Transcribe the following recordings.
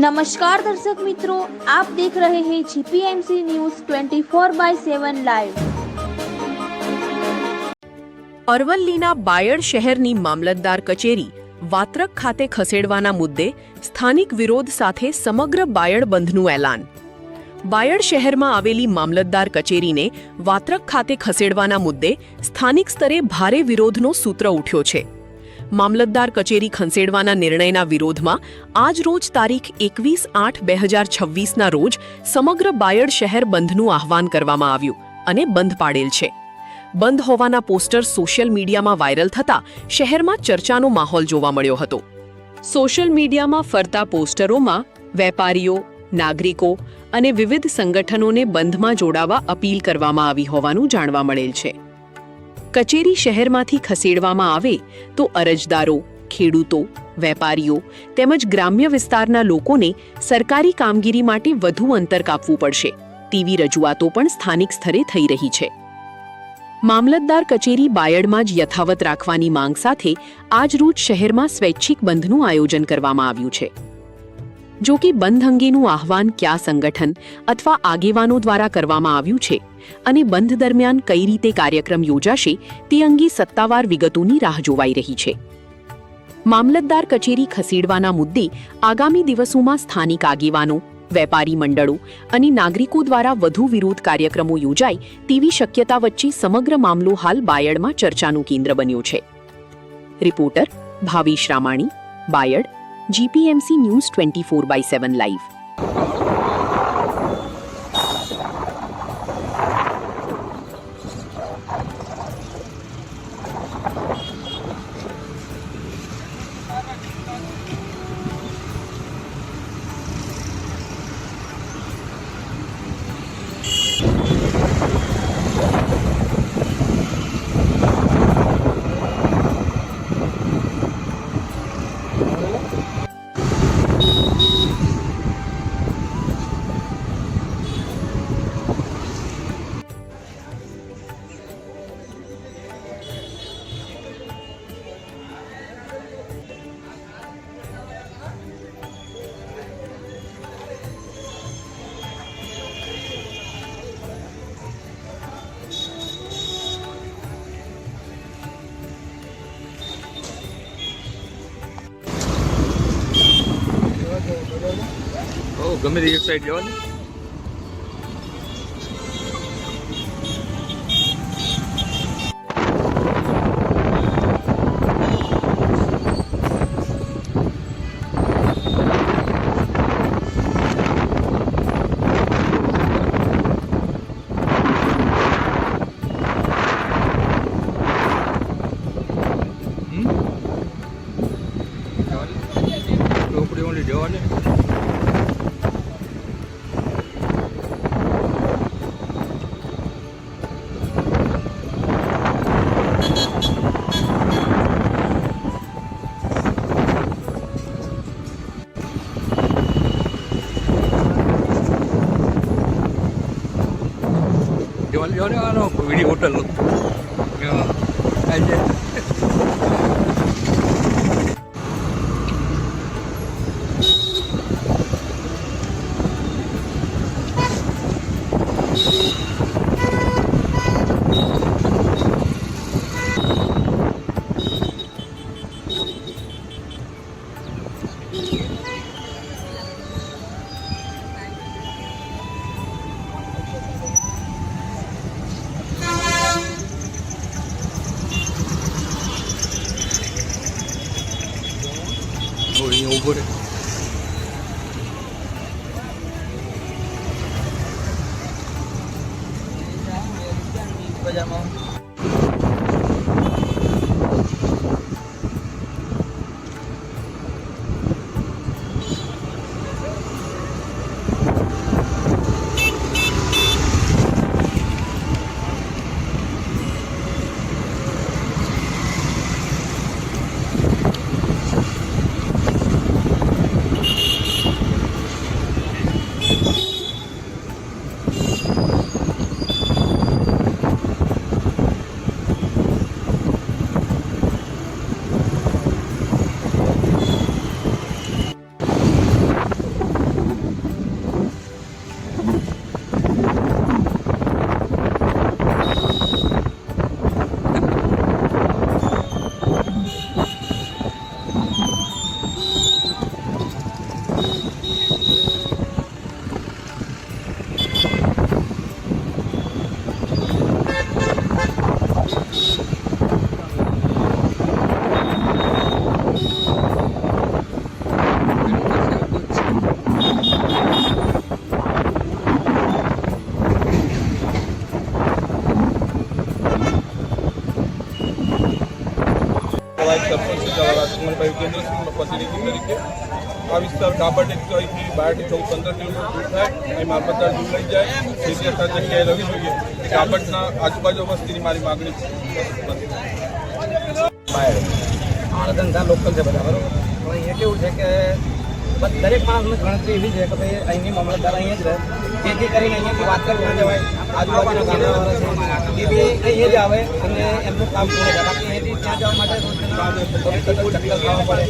नमस्कार दर्शक मित्रों, आप देख रहे हैं जीपीएमसी न्यूज 24/7 લાઈવ। અરવલ્લીના બાયડ શહેરની મામલતદાર કચેરી વાત્રક ખાતે ખસેડવાના મુદ્દે સ્થાનિક વિરોધ સાથે સમગ્ર બાયડ બંધનું એલાન। બાયડ શહેરમાં આવેલી મામલતદાર કચેરીને વાત્રક ખાતે ખસેડવાના મુદ્દે સ્થાનિક સ્તરે ભારે વિરોધનો સૂત્ર ઉઠ્યો છે। મામલતદાર કચેરી ખસેડવાના નિર્ણયના વિરોધમાં આજ રોજ તારીખ 21/8/2026ના રોજ સમગ્ર બાયડ શહેર બંધનું આહવાન કરવામાં આવ્યું અને બંધ પાડેલ છે। બંધ હોવાના પોસ્ટર સોશિયલ મીડિયામાં વાયરલ થતા શહેરમાં ચર્ચાનો માહોલ જોવા મળ્યો હતો। સોશિયલ મીડિયામાં ફરતા પોસ્ટરોમાં વેપારીઓ, નાગરિકો અને વિવિધ સંગઠનોને બંધમાં જોડાવા અપીલ કરવામાં આવી હોવાનું જાણવા મળેલ છે। કચેરી શહેરમાંથી ખસેડવામાં આવે તો અરજદારો, ખેડૂતો, વેપારીઓ તેમજ ગ્રામ્ય વિસ્તારના લોકોને સરકારી કામગીરી માટે વધુ અંતર કાપવું પડશે તેવી રજૂઆતો પણ સ્થાનિક સ્તરે થઈ રહી છે। મામલતદાર કચેરી બાયડમાં જ યથાવત રાખવાની માંગ સાથે આજરોજ શહેરમાં સ્વૈચ્છિક બંધનું આયોજન કરવામાં આવ્યું છે। જો કે બંધ અંગેનું આહવાન કયા સંગઠન અથવા આગેવાનો દ્વારા કરવામાં આવ્યું છે અને બંધ દરમિયાન કઈ રીતે કાર્યક્રમ યોજાશે તે અંગે સત્તાવાર વિગતોની રાહ જોવાઈ રહી છે। મામલતદાર કચેરી ખસેડવાના મુદ્દે આગામી દિવસોમાં સ્થાનિક આગેવાનો, વેપારી મંડળો અને નાગરિકો દ્વારા વધુ વિરોધ કાર્યક્રમો યોજાય તેવી શક્યતા વચ્ચે સમગ્ર મામલો હાલ બાયડમાં ચર્ચાનું કેન્દ્ર બન્યો છે। Reporter Bhavesh Ramani, Bayad, GPMC news 24/7 live. ગમે તે એક સાઈડ લેવાની। ચોપડી ઓલી જવાની। જવાની આનો વિડીયો હોટલ આજે ઉભો રહે। બજારમાં ભાઈ કેન્દ્રસિંહના પ્રતિનિધિ તરીકે આ વિસ્તાર કાબરટેકથી 12 થી 14-15 કિલોમીટર દૂર થાય, અહીં મામલતદાર જીવ લઈ જાય, સીધી જગ્યાએ રહેવી જોઈએ. કાબરટના આજુબાજુ વસ્તીની મારી માગણી છે. અમારા ધંધા લોકલ છે બધા, બરાબર. હવે એ કેવું છે કે દરેક માણસની ગણતરી એવી છે કે ભાઈ અહીંની મામલતદાર અહીંયા જ રહે, જેથી કરીને અહીંયાથી વાત કરી ના જવાય. આજુબાજુના ગામડાવાળા છે એ બી અહીંયા જ આવે અને એમનું કામ પૂરું કરે. બાકી અહીંયાથી ત્યાં જવા માટે ચક્કર ખાવા પડે,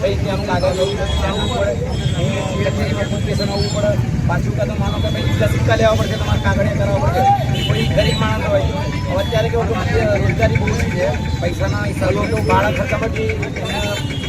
ભાઈ ત્યાંનું કાગળ જવું પડે, ત્યાં આવવું પડે, અહીં એપ્લિકેશન આવવું પડે. પાછું કાં તો માનો કે ભાઈ બીજા સિક્કા લેવા પડશે, તમારે કાગળિયા કરાવવા પડશે. કોઈ ગરીબ માણસ હોય હવે અત્યારે કેવું રોજગારી બહુ ઓછી છે, પૈસાના હિસાબે તો ભાડા ખર્ચા પછી એમને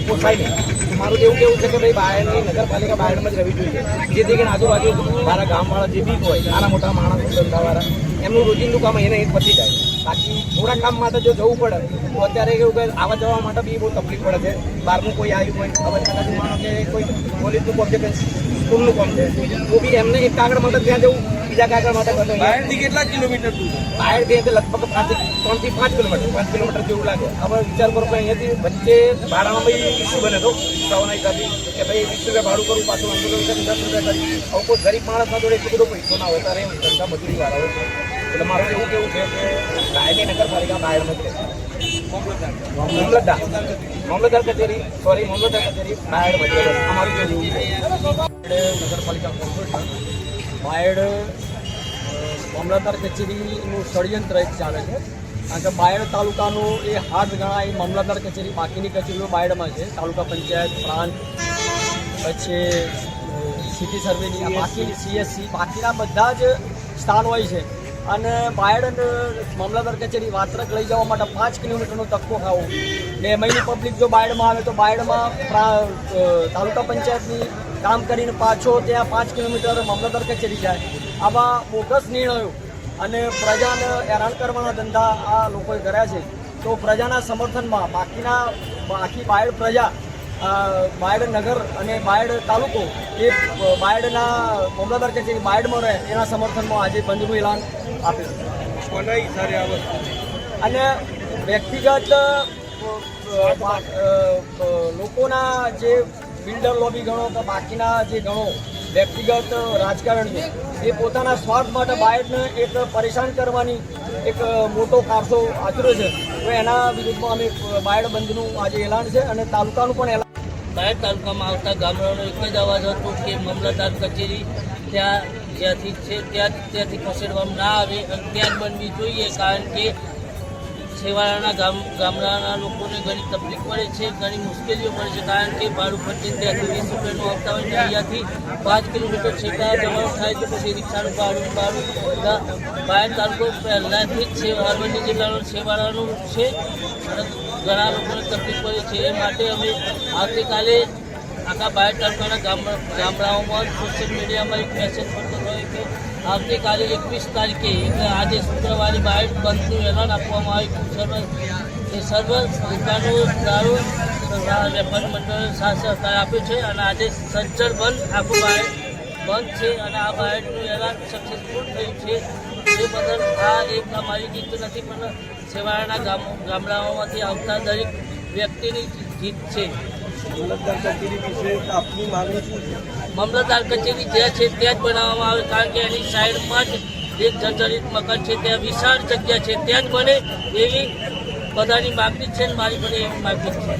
પોસાય નહીં. મારું એવું કેવું છે કે ભાઈ બહારની નગરપાલિકા બહારમાં જ રહેવી જોઈએ, જેથી કરીને આજુબાજુ મારા ગામવાળા જે બી હોય, નાના મોટા માણસ ધંધાવાળા, એમનું રોજિંદું કામ અહીંયા નહીં પતી જાય. બાકી થોડા કામ માટે જો જવું પડે તો અત્યારે કેવું કે આવવા જવા માટે બી બહુ તકલીફ પડે છે. બહારનું કોઈ આવ્યું હોય, હવે કદાચ માનો કે કોઈ પોલીસનું કામ છે કે સ્કૂલનું કામ છે, તો બી એમને એક કાગળ માટે ત્યાં જવું, બીજા કાગળ માટે બહારથી કેટલા કિલોમીટર દૂર? બહારથી લગભગ 3 થી 5 કિલોમીટર, 5 કિલોમીટર જેવું લાગે. હવે વિચાર કરો કે અહીંયાથી વચ્ચે ભાડામાં ભાઈ ઇસ્યુ બને તો સવાના હિસાબે કે ભાઈ 20 રૂપિયા ભાડું કરું, પાછું 10 રૂપિયા કરી. હવે કોઈ ગરીબ માણસના જોડે એટલો બધો પૈસો ના હોય ત્યારે ધંધા મજૂરી વાળા હોય. એટલે મારું એવું કેવું છે કે ગાયની નગરપાલિકા બહારમાં જ રહે. મામલતદાર કચેરી બહારમાં જ રહે. અમારું કેવું છે નગરપાલિકા કોર્પોરેશન બાયડ મામલતદાર કચેરીનું ષડયંત્ર એક ચાલે છે. કારણ કે બાયડ તાલુકાનું એ હાથ ગણાય મામલતદાર કચેરી, બાકીની કચેરીઓ બાયડમાં છે. તાલુકા પંચાયત, પ્રાંત, પછી સિટી સર્વેની, બાકી CSC, બાકીના બધા જ સ્થાન હોય છે. અને બાયડ મામલતદાર કચેરી વાત્રક લઈ જવા માટે 5 કિલોમીટરનો ધક્કો ખાવો. ને એમાંની પબ્લિક જો બાયડમાં આવે તો બાયડમાં તાલુકા પંચાયતની કામ કરીને પાછો ત્યાં 5 કિલોમીટર મામલતદાર કચેરી જાય. આવા બોગસ નિર્ણયો અને પ્રજાને હેરાન કરવાના ધંધા આ લોકોએ કર્યા છે. તો પ્રજાના સમર્થનમાં બાકી બાયડ પ્રજા, બાયડ નગર અને બાયડ તાલુકો એ બાયડના મામલતદાર કચેરી બાયડમાં રહે એના સમર્થનમાં આજે બંધનું એલાન આપ્યું. અને વ્યક્તિગત લોકોના જે બિલ્ડર લોબી ગણો કે બાકીના જે ગણો વ્યક્તિગત રાજકારણ છે એ પોતાના સ્વાર્થ માટે બાયડને એક પરેશાન કરવાની એક મોટો કારસો આચર્યો છે. તો એના વિરુદ્ધમાં અમે બાયડ બંધનું આજે એલાન છે અને તાલુકાનું પણ એલાન. બાયડ તાલુકામાં આવતા ગામડાનો એક જ અવાજ હતો કે મામલતદાર કચેરી ત્યાં જ્યાંથી છે ત્યાંથી ખસેડવામાં ના આવે અને ત્યાં જ બનવી જોઈએ. કારણ કે છેવાડાના ગામડાના લોકોને ઘણી તકલીફ પડે છે, ઘણી મુશ્કેલીઓ પડે છે. કારણ કે ભાડું પટ્ટીને ત્યાંથી 20 રૂપિયાનું આવતા હોય ને અહીંયાથી 5 કિલોમીટર છેટા જવાનું થાય તો પછી રિક્ષાનું ભાડું બાયડ તાલુકો પહેલાંથી જ અરવલ્લી જિલ્લાનો છેવાડાનું છે અને ઘણા લોકોને તકલીફ પડે છે. એ માટે અમે આવતીકાલે આખા બાયડ તાલુકાના ગામડાઓમાં સોશિયલ મીડિયામાં એક મેસેજ પડતો હોય કે આવતીકાલે 21 તારીખે એટલે આજે શુક્રવારે બાયડ બંધનું એલાન આપવામાં આવ્યું. સર્વ દુકાનો દારૂ વેપારી મંડળ સાથ સહકાર આપ્યો છે અને આજે સજ્જડ બંધ આખું બાયડ બંધ છે અને આ બાયડનું એલાન સક્સેસફુલ થયું છે. એ બદલ આ એક અમારી જીત નથી પણ છેવાડાના ગામડાઓમાંથી આવતા દરેક વ્યક્તિની જીત છે. મામલતદાર કચેરી વિશે આપની માંગણી શું છે? મામલતદાર કચેરી જ્યાં છે ત્યાં જ બનાવવામાં આવે. કારણ કે એની સાઈડમાં જ એક જર્જરિત મકાન છે, ત્યાં વિશાળ જગ્યા છે, ત્યાં જ બને એવી બધાની માગણી છે. મારી પણ એવી માગણી છે.